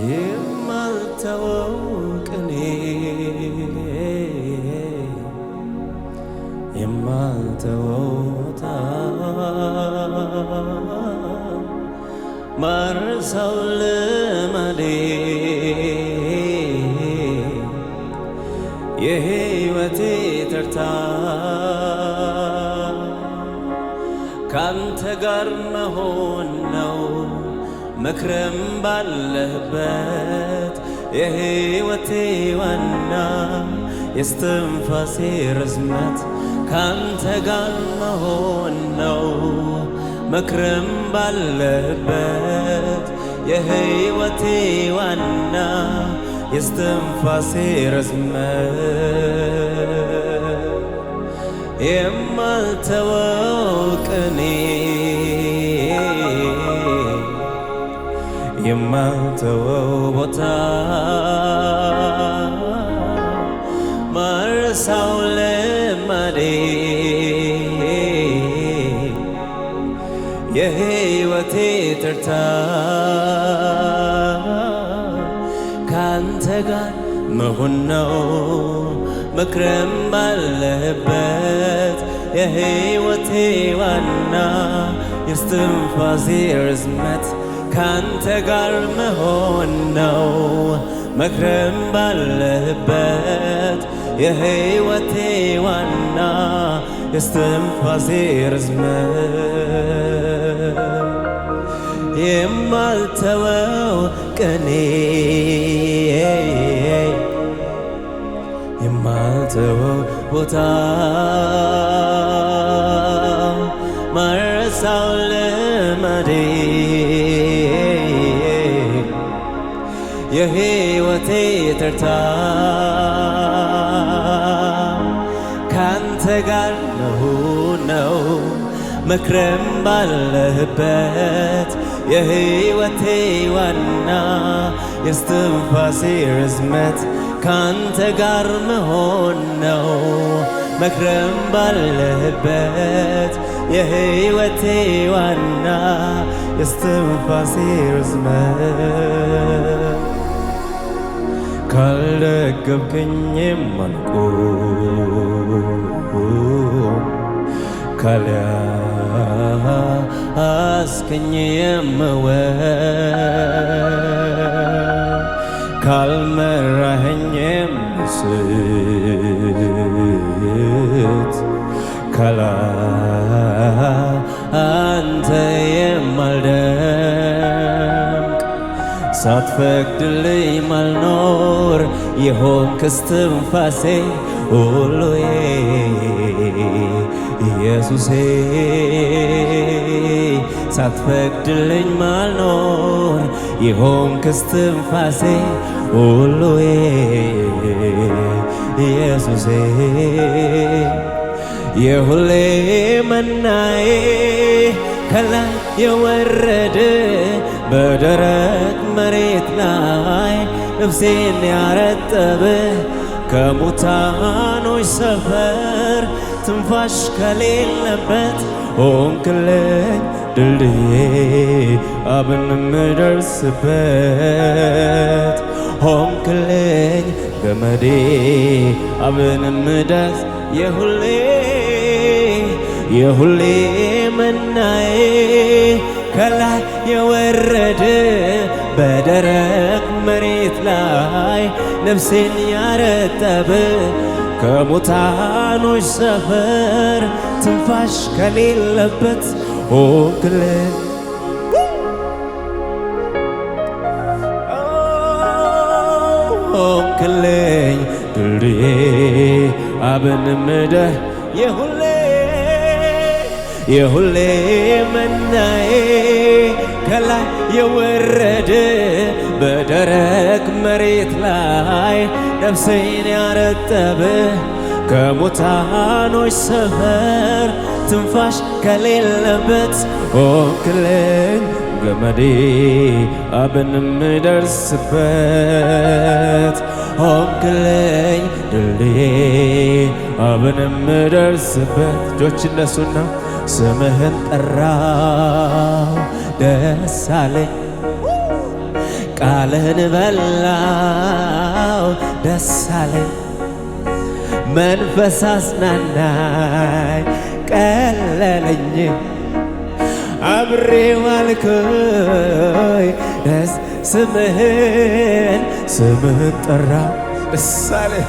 የማልተወው ቅኔ የማልተወው ማረሳው ልማዴ የሕይወቴ ተርታ ካንተ ጋር መሆን ነው መክረም ባለህበት የሕይወቴ ዋና የስትንፋሴ ርዝመት ካንተ ጋር መሆን ነው መክረም ባለህበት የሕይወቴ ዋና የስትንፋሴ ርዝመት የማልተወው ቅኔ የማልተወው ቦታ ማረሳው ልማዴ የሕይወቴ ተርታ ካንተ ጋር መሆን ነው መክረም ባለህበት የሕይወቴ ዋና የስትንፋሴ ርዝመት ካንተ ጋር መሆን ነው መክረም ባለህበት የሕይወቴ ዋና የስትንፋሴ ርዝመት የማልተወው ቅኔ የማልተወው ቦታ ማረሳው ልማዴ የሕይወቴ ተርታ ካንተ ጋር ነው መክረም ባለህበት የሕይወቴ ዋና የስትንፋሴ ርዝመት ካንተ ጋር መሆን ነው መክረም ባለህበት የሕይወቴ ዋና የስትንፋሴ ርዝመት ካልደገፍከኝም አልቆም ካልያዝከኝም ካልመራኸኝም ስት አንተ የማልደምቅ ሳትፈቅድልኝ ማልኖር የሆንክ እስትንፋሴ ሁሉዬ ኢየሱሴ ሳትፈቅድልኝ ማልኖር የሆንክ እስትንፋሴ ሁሉዬ ኢየሱሴ የሁሌ መናዬ ከላይ የወረደ በደረቅ መሬት ላይ ነፍሴን ያረጠበ ከሙታኖች ሰፈር ትንፋሽ ከሌለበት ሆንክልኝ ድልድዬ አብን ምደርስበት ሆንክልኝ ገመዴ አብን ምደርስ የሁሌ መናዬ ከላይ የወረደ በደረቅ መሬት ላይ ነፍሴን ያረጠበ ከሙታኖች ሰፈር ትንፋሽ ከሌለበት ሆንክልኝ ሆንክልኝ ድልድዬ አብን ምደር የሁሌ መናዬ ከላይ የወረደ በደረቅ መሬት ላይ ነፍሴን ያረጠበ ከሙታኖች ሰፈር ትንፋሽ ከሌለበት ሆንክልኝ ገመዴ አብን ምደርስበት ሆንክልኝ ድልድዬ አብን ምደርስበት እጆች እነሱና ስምህን ጠራው ደስ አለኝ ቃልህን በላው ደስ አለኝ መንፈስ አጽናናኝ ቀለለኝ አብሬ ዋልኩኝ ደስ ስምህን ጠራው ደስ አለኝ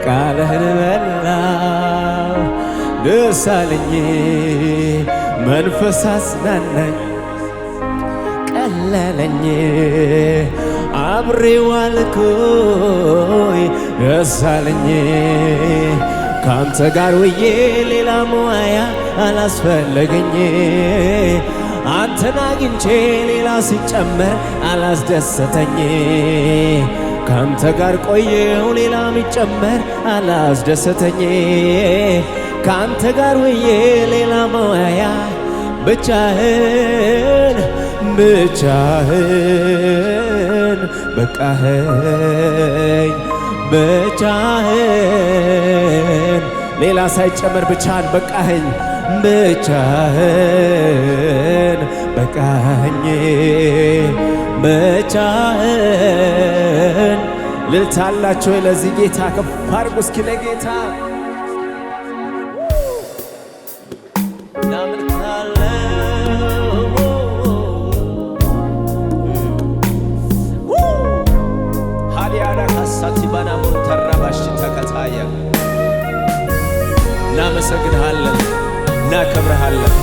ቃልህን በላው ደስ አለኝ መንፈስ አጽናናኝ ቀለለኝ አብሬ ዋልኩኝ ደስ አለኝ ካንተ ጋር ውዬ ሌላ መዋያ አላስፈለገኝ አንተን አግኝቼ ሌላ ሲጨመር አላስደሰተኝ ካንተ ጋር ቆየው ሌላ ሚጨመር አላስደሰተኝ ካንተ ጋር ውዬ ሌላ መዋያ ብቻህን በቃኸኝ ብቻህን ሌላ ሳይጨመር ብቻህን በቃኸኝ ብቻህን በቃኸኝ ብቻህን ልልታላችሁ ለዚህ ጌታ ከፍ አድርጉ እስኪ ለጌታ እናመሰግንሃለን እናከብረሃለን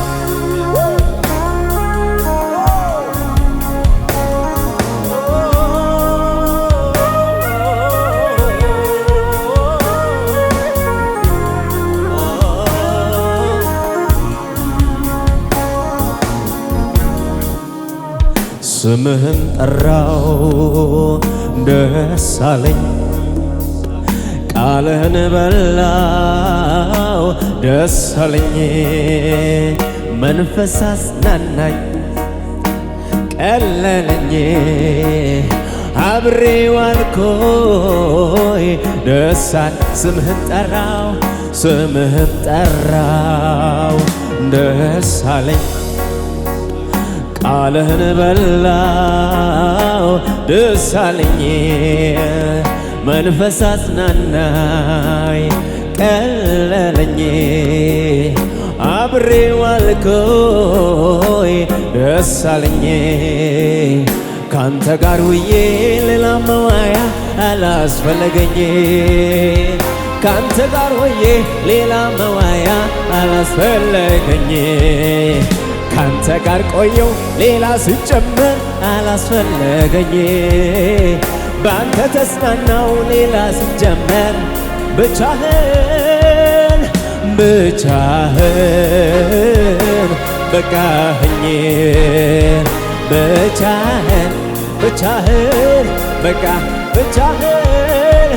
ስምህን ጠራው ደስ አለኝ ቃልህን በላው ደስ አለኝ መንፈስ አጽናናኝ ቀለለኝ አብሬ ዋልኩኝ ደስ አለኝ ስምህን ጠራው ደስ አለኝ ቃልህን በላው ደስ አለኝ መንፈስ አጽናናኝ ቀለለኝ አብሬ ዋልኩኝ ደስ አለኝ ካንተ ጋር ውዬ ሌላ መዋያ አላስፈለገኝ ካንተ ጋር ውዬ ሌላ መዋያ አላስፈለገኝ ካንተ ጋር ቆየው ሌላ ሲጨመር አላስፈለገኝ ባንተ ተጽናናው ሌላ ሲጀመር ብቻህን በቃኸኝ ብቻህን በቃ ብቻህን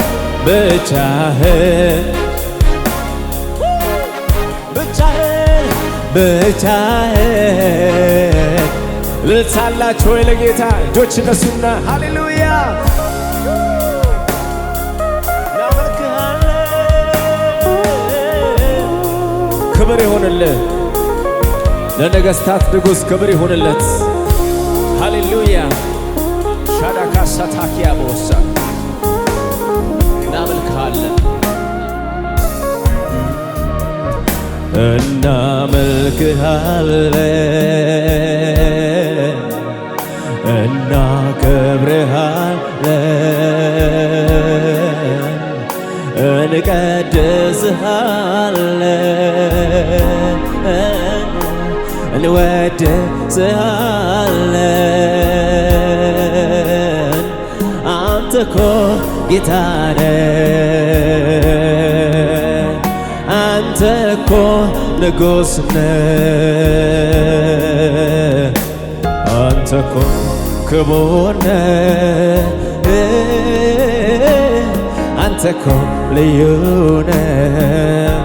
ልልታላችሁ ወይ ለጌታ እጆች እነሱና ሃሌሉያ ክብር ይሁንልህ ለነገሥታት ንጉሥ ክብር ይሁንለት ሃሌሉያ ሻዳካ ሳታኪያ ቦሳ እናመልክሃለን እናመልክሃለን እናከብርሃለን እንቀድስሃለን እንወድስሃለን አንተ እኮ ጌታ ነህ አንተ እኮ ንጉሥ ነህ አንተ እኮ ክቡር ነህ አንተ እኮ ልዩ ነህ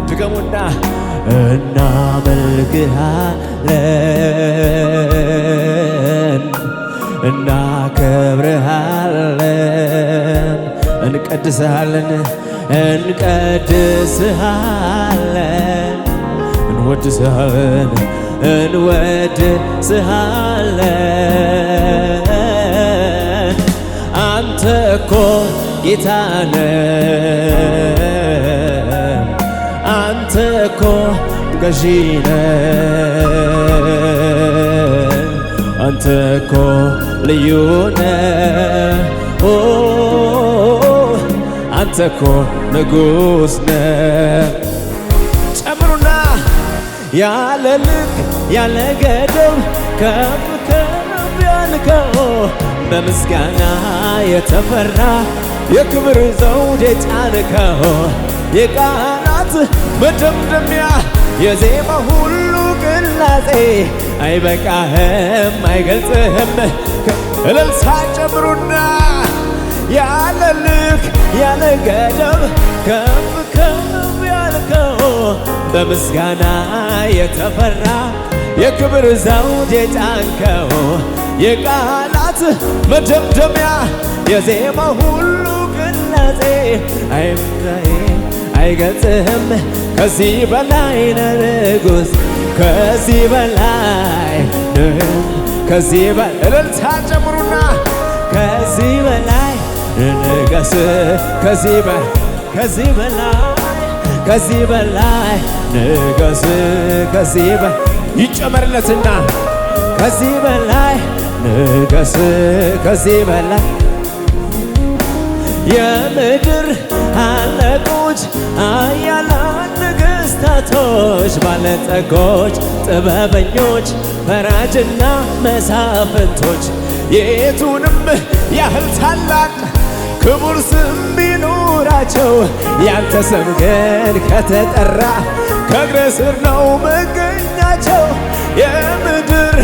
ድገሙና እናመልክሃለን እናከብርሃለን እንቀድስሃለን እንወድስሃለን እንወድስሃለን። አንተ እኮ ጌታ ነህ፣ አንተ እኮ ገዢ ነህ፣ አንተ እኮ ልዩ ነህ፣ አንተ እኮ ንጉሥ ነህ። ጨምሩና ያለ ልክ ያለ ገደብ ከፍ ከፍ ያልከው በምስጋና የተፈራ የክብር ዘውድ የጫንከው የቃላት መደምደሚያ የዜማ ሁሉ ቅላጼ አይበቃህም አይገልጽህም። እልልታ ጨምሩና ያለ ልክ ያለ ገደብ ከፍ ከፍ ያልከው በምስጋና የተፈራ የክብር ዘውድ የጫንከው የቃላት መደምደሚያ የዜማ ሁሉ ቅላጼ አይገልጽህም። ከዚህ በላይ ነህ ንጉሥ፣ ከዚህ በላይ ከዚህ በላይ እልልታ ጨምሩና ከዚህ በላይ ንገስ፣ ከዚህ በላይ ንገስ፣ ከዚህ በላይ ይጨመርለትና ከዚህ በላይ ንገስ፣ ከዚህ በላይ የምድር አለቆች ኃያላን ነገሥታቶች ባለጠጎች ጥበበኞች ፈራጅና መሳፍንቶች የቱንም ያህል ታላቅ ክቡር ስም ቢኖራቸው ያንተ ስም ግን ከተጠራ ከእግር ስር ነው መገኛቸው። የምድር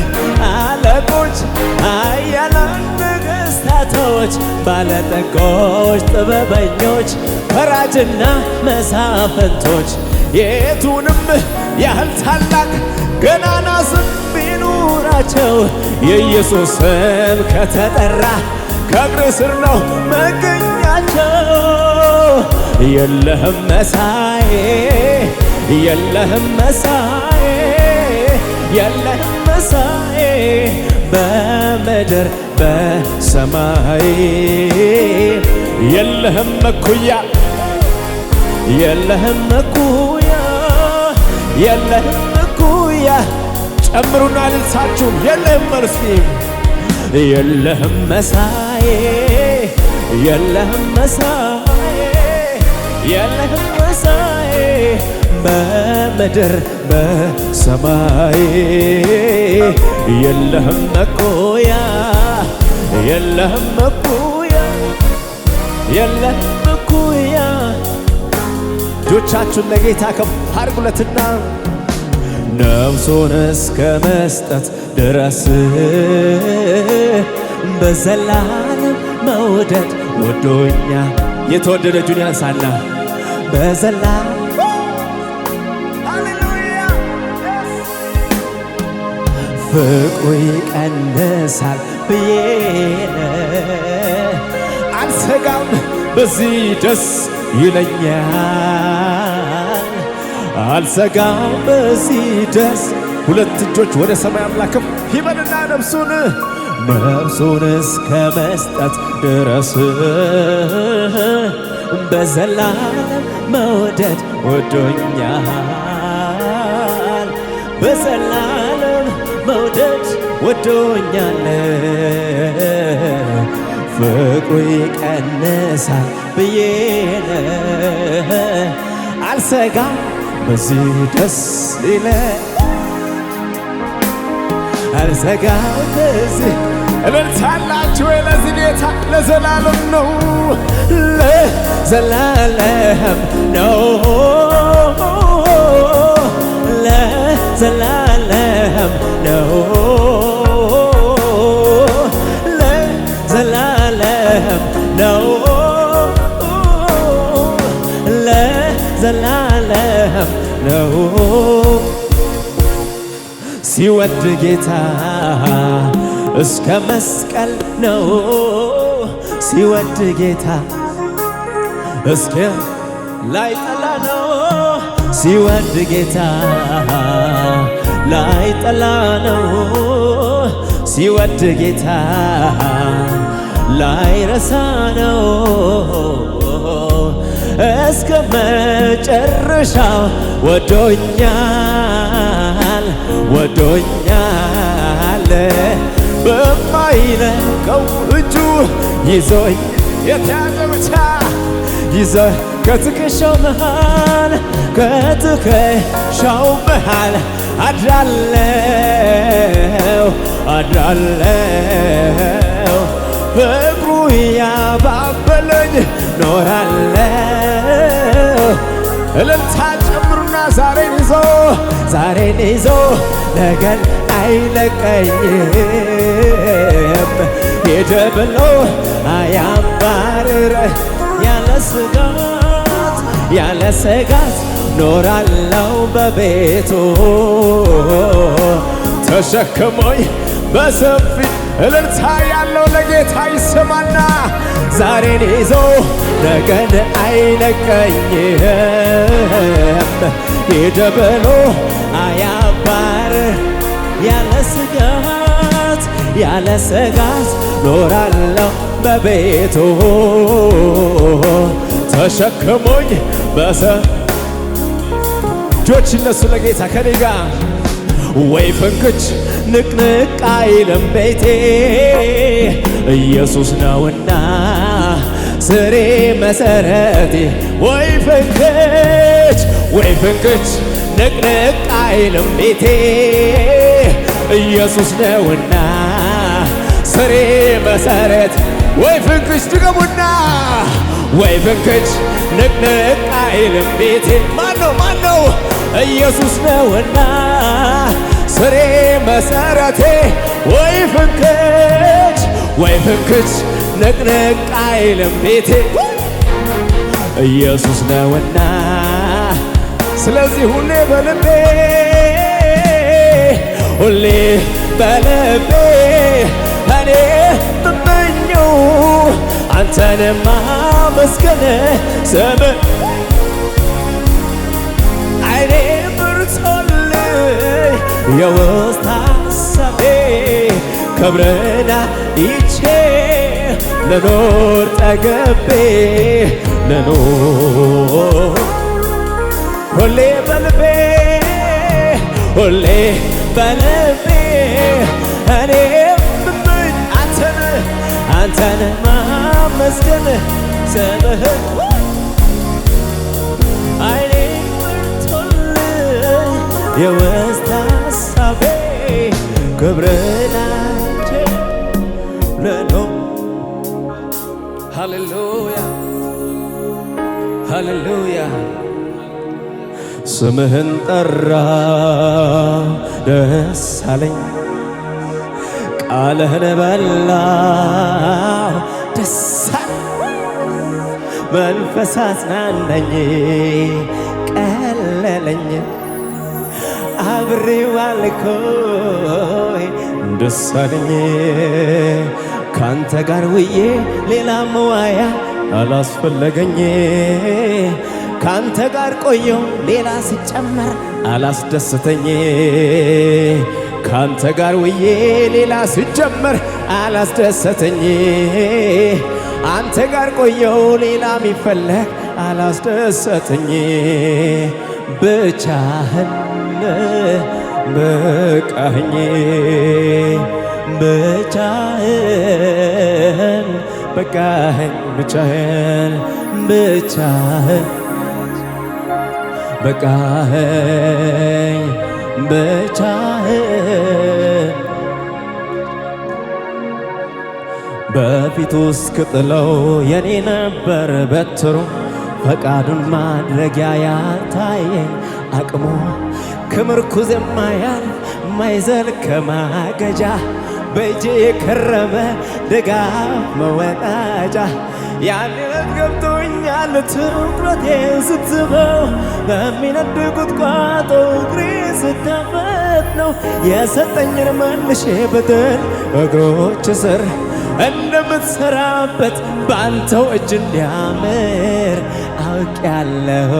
አለቆች ኃያላን ነገሥታቶች ባለጠጎች ጥበበኞች ፈራጅና መሳፍንቶች የቱንም ያህል ታላቅ ገናና ስም ቢኖራቸው የኢየሱስ ስም ከተጠራ ከእግር ስር ነው መገኛቸው። የለህም መሳዬ የለህም መሳዬ የለህም መሳዬ በምድር በሰማይ የለህም መኩያ የለህም መኩያ የለህም መኩያ ጨምሩና ልልሳችሁም የለህም መርስቲ የለህም መሳዬ የለህም መሳዬ የለህም መሳዬ በምድር በሰማይ የለህም መኩያ የለህም መኩያ የለህም መኩያ። እጆቻችሁን ለጌታ ከፍ አድርጉለትና ነፍሱን እስከ መስጠት ድረስ በዘላለም መውደድ ወዶኛ የተወደደ እጁን ያንሳና በዘላለም ፍቅሩ ይቀንሳል ብዬ አልሰጋም በዚህ ደስ ይለኛል አልሰጋም በዚህ ደስ። ሁለት እጆች ወደ ሰማይ አምላክ ከፍ ይበልና ነፍሱን እስከ መስጠት ድረስ በዘላለም መውደድ ወዶኛል በዘላለም መውደድ ወዶኛል ፍቅሩ ይቀንሳል ብዬ አልሰጋም በዚህ ደስ ይለኛል አልሰጋም በዚህ እልልታላችሁ ለዚህ ጌታ ለዘላለም ነው ለዘላለም ነው ለዘላለም ነው ለዘላለም ነው ለዘላለም ነው ሲወድ ጌታ እስከ መስቀል ነው ሲወድ ጌታ እስከ ላይ ጠላ ነው ሲወድ ጌታ ላይ ጠላ ነው ሲወድ ጌታ ላይ ረሳ ነው እስከ መጨረሻው ወዶኛል ወዶኛል በማይለቀው እጁ ይዞኝ የተያዘ ብቻ ይዞ ከትከሻው መሃል ከትከሻው መሃል አድራለው አድራለው ፍቅሩ ያባበለኝ ኖራለው እልልታ ጨምሩና ዛሬን ይዞ ነገን አይለቀኝም ሄደ ብሎ አያባርር ያለ ስጋት ኖራለው በቤቱ ተሸክሞኝ በሰፊ እልልታ ያለው ለጌታ ይሰማና ዛሬን ይዞ ነገን አይለቀኝም ሄደ ብሎ አያባርር ያለ ስጋት ኖራለው በቤቱ ተሸክሞኝ እጆች እነሱ ለጌታ ከኔ ጋር ወይ ፍንክች ንቅንቅ አይልም ቤቴ ኢየሱስ ነውና ስሬ መሰረቴ ወይ ፍንክች ንቅንቅ አይልም ቤቴ ኢየሱስ ነውና ስሬ መሰረት ወይ ፍንክች ድገሙና ወይ ፍንክች ንቅንቅ አይልም ቤቴ ማነው ኢየሱስ ነውና ስሬ መሰረቴ ወይ ፍንክች ንቅንቅ አይልም ቤቴ ኢየሱስ ነውና ስለዚህ ሁሌ በልቤ እኔ ምመኘው አንተን ማመስገን ስም አይኔ ብርቶልኝ የውስጥ ሐሳቤ ክብርህን አይቼ ልኖር ጠግቤ ልኖር ሁሌ በልቤ እኔ ምመኝ አንተን ማመስገን ስምህን አይኔ ብርቶልኝ የውስጥ ሐሳቤ ክብርህን አይቼ ልኖር ሃሌሉያ ሃሌሉያ ስምህን ጠራው ደስ አለኝ ቃልህን በላው ደስ አለኝ መንፈስ አጽናናኝ ቀለለኝ አብሬው ዋልኩኝ ደስ አለኝ ካንተ ጋር ውዬ ሌላ መዋያ አላስፈለገኝ ካንተ ጋር ቆየው ሌላ ሲጨመር አላስደስተኝ ካንተ ጋር ውዬ ሌላ ሲጨመር አላስደሰተኝ አንተ ጋር ቆየው ሌላ ሚፈለግ አላስደሰተኝ ብቻህን በቃኝ ብቻህን በቃኝ ብቻህን በቃኝ ብቻህን በፊቱ እስክጥለው የኔ ነበር በትሩ ፈቃዱን ማድረጊያ ያታየኝ አቅሙ ከምርኩዝ የማያልፍ ማይዘል ከማገጃ በእጄ የከረመ ድጋፍ መወጣጫ ያንነት ገብቶኛል ትኩረቴን ስትበው በሚነድ ቁጥቋጦ እግሬ ስታፈት ነው የሰጠኝን መልሼ በጥል እግሮች ስር እንደምትሰራበት በአንተው እጅ እንዲያምር አውቄያለሁ።